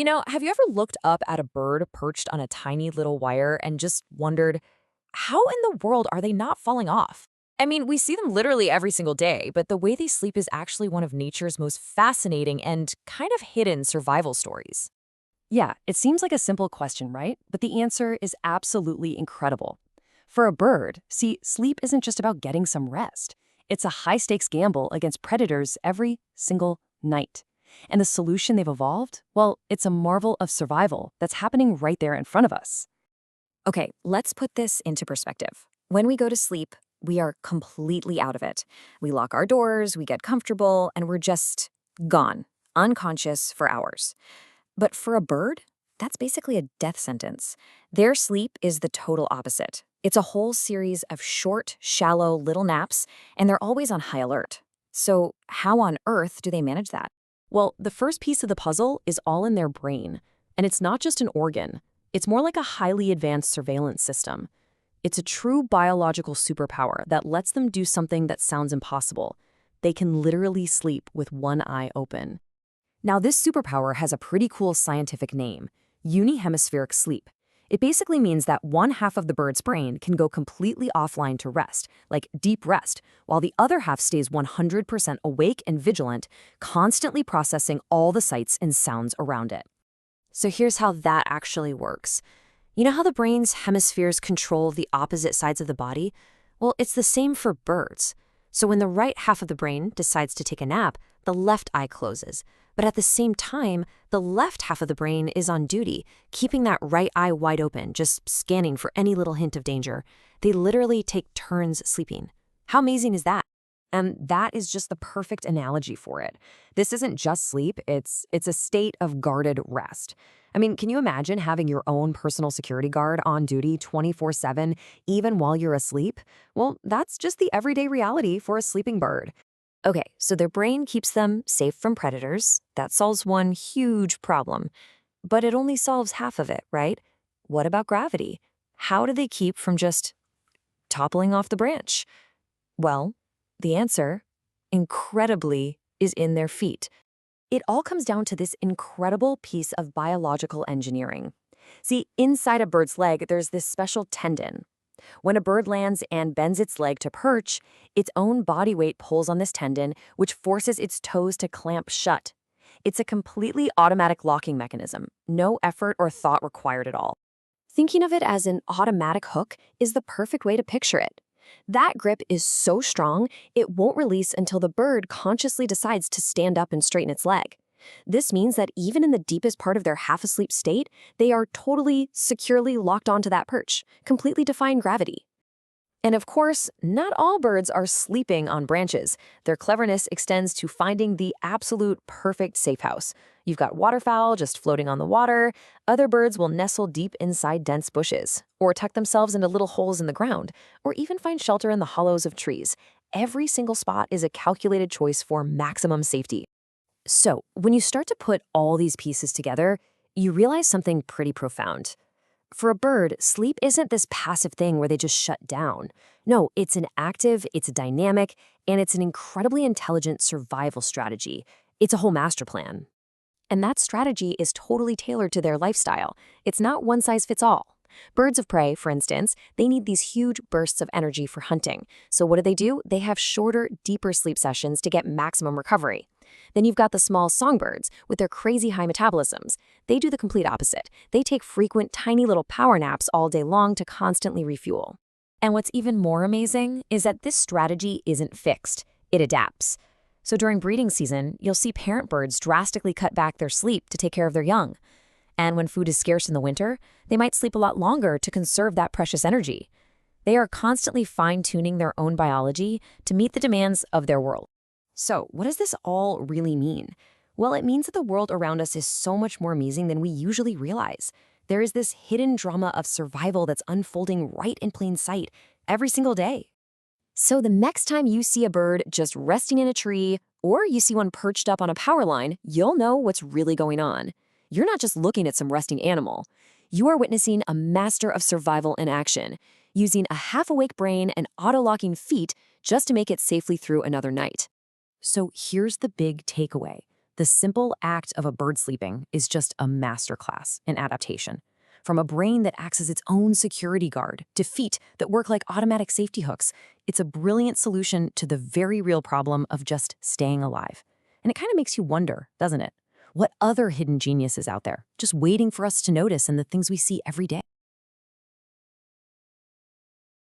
Have you ever looked up at a bird perched on a tiny little wire and just wondered, how in the world are they not falling off? I mean, we see them literally every single day, but the way they sleep is actually one of nature's most fascinating and kind of hidden survival stories. Yeah, it seems like a simple question, right? But the answer is absolutely incredible. For a bird, see, sleep isn't just about getting some rest. It's a high-stakes gamble against predators every single night. And the solution they've evolved? Well, it's a marvel of survival that's happening right there in front of us. Okay, let's put this into perspective. When we go to sleep, we are completely out of it. We lock our doors, we get comfortable, and we're just gone, unconscious for hours. But for a bird, that's basically a death sentence. Their sleep is the total opposite. It's a whole series of short, shallow little naps, and they're always on high alert. So, how on earth do they manage that? Well, the first piece of the puzzle is all in their brain. And it's not just an organ. It's more like a highly advanced surveillance system. It's a true biological superpower that lets them do something that sounds impossible. They can literally sleep with one eye open. Now, this superpower has a pretty cool scientific name, unihemispheric sleep. It basically means that one half of the bird's brain can go completely offline to rest, like deep rest, while the other half stays 100% awake and vigilant, constantly processing all the sights and sounds around it. So here's how that actually works. You know how the brain's hemispheres control the opposite sides of the body? Well, it's the same for birds. So when the right half of the brain decides to take a nap, the left eye closes. But at the same time, the left half of the brain is on duty, keeping that right eye wide open, just scanning for any little hint of danger. They literally take turns sleeping. How amazing is that? And that is just the perfect analogy for it. This isn't just sleep, it's a state of guarded rest. I mean, can you imagine having your own personal security guard on duty 24/7, even while you're asleep? Well, that's just the everyday reality for a sleeping bird. Okay, so their brain keeps them safe from predators. That solves one huge problem. But it only solves half of it, right? What about gravity? How do they keep from just toppling off the branch? Well, the answer, incredibly, is in their feet. It all comes down to this incredible piece of biological engineering. See, inside a bird's leg, there's this special tendon. When a bird lands and bends its leg to perch, its own body weight pulls on this tendon, which forces its toes to clamp shut. It's a completely automatic locking mechanism, no effort or thought required at all. Thinking of it as an automatic hook is the perfect way to picture it. That grip is so strong, it won't release until the bird consciously decides to stand up and straighten its leg. This means that even in the deepest part of their half-asleep state, they are totally, securely locked onto that perch, completely defying gravity. And of course, not all birds are sleeping on branches. Their cleverness extends to finding the absolute perfect safe house. You've got waterfowl just floating on the water. Other birds will nestle deep inside dense bushes, or tuck themselves into little holes in the ground, or even find shelter in the hollows of trees. Every single spot is a calculated choice for maximum safety. So, when you start to put all these pieces together, you realize something pretty profound. For a bird, sleep isn't this passive thing where they just shut down. No, it's an active, it's dynamic, and it's an incredibly intelligent survival strategy. It's a whole master plan. And that strategy is totally tailored to their lifestyle. It's not one size fits all. Birds of prey, for instance, they need these huge bursts of energy for hunting. So what do? They have shorter, deeper sleep sessions to get maximum recovery. Then you've got the small songbirds with their crazy high metabolisms. They do the complete opposite. They take frequent, tiny little power naps all day long to constantly refuel. And what's even more amazing is that this strategy isn't fixed. It adapts. So during breeding season, you'll see parent birds drastically cut back their sleep to take care of their young. And when food is scarce in the winter, they might sleep a lot longer to conserve that precious energy. They are constantly fine-tuning their own biology to meet the demands of their world. So, what does this all really mean? Well, it means that the world around us is so much more amazing than we usually realize. There is this hidden drama of survival that's unfolding right in plain sight every single day. So the next time you see a bird just resting in a tree, or you see one perched up on a power line, you'll know what's really going on. You're not just looking at some resting animal. You are witnessing a master of survival in action, using a half-awake brain and auto-locking feet just to make it safely through another night. So here's the big takeaway. The simple act of a bird sleeping is just a masterclass in adaptation. From a brain that acts as its own security guard to feet that work like automatic safety hooks, it's a brilliant solution to the very real problem of just staying alive. And it kind of makes you wonder, doesn't it? What other hidden genius is out there, just waiting for us to notice in the things we see every day?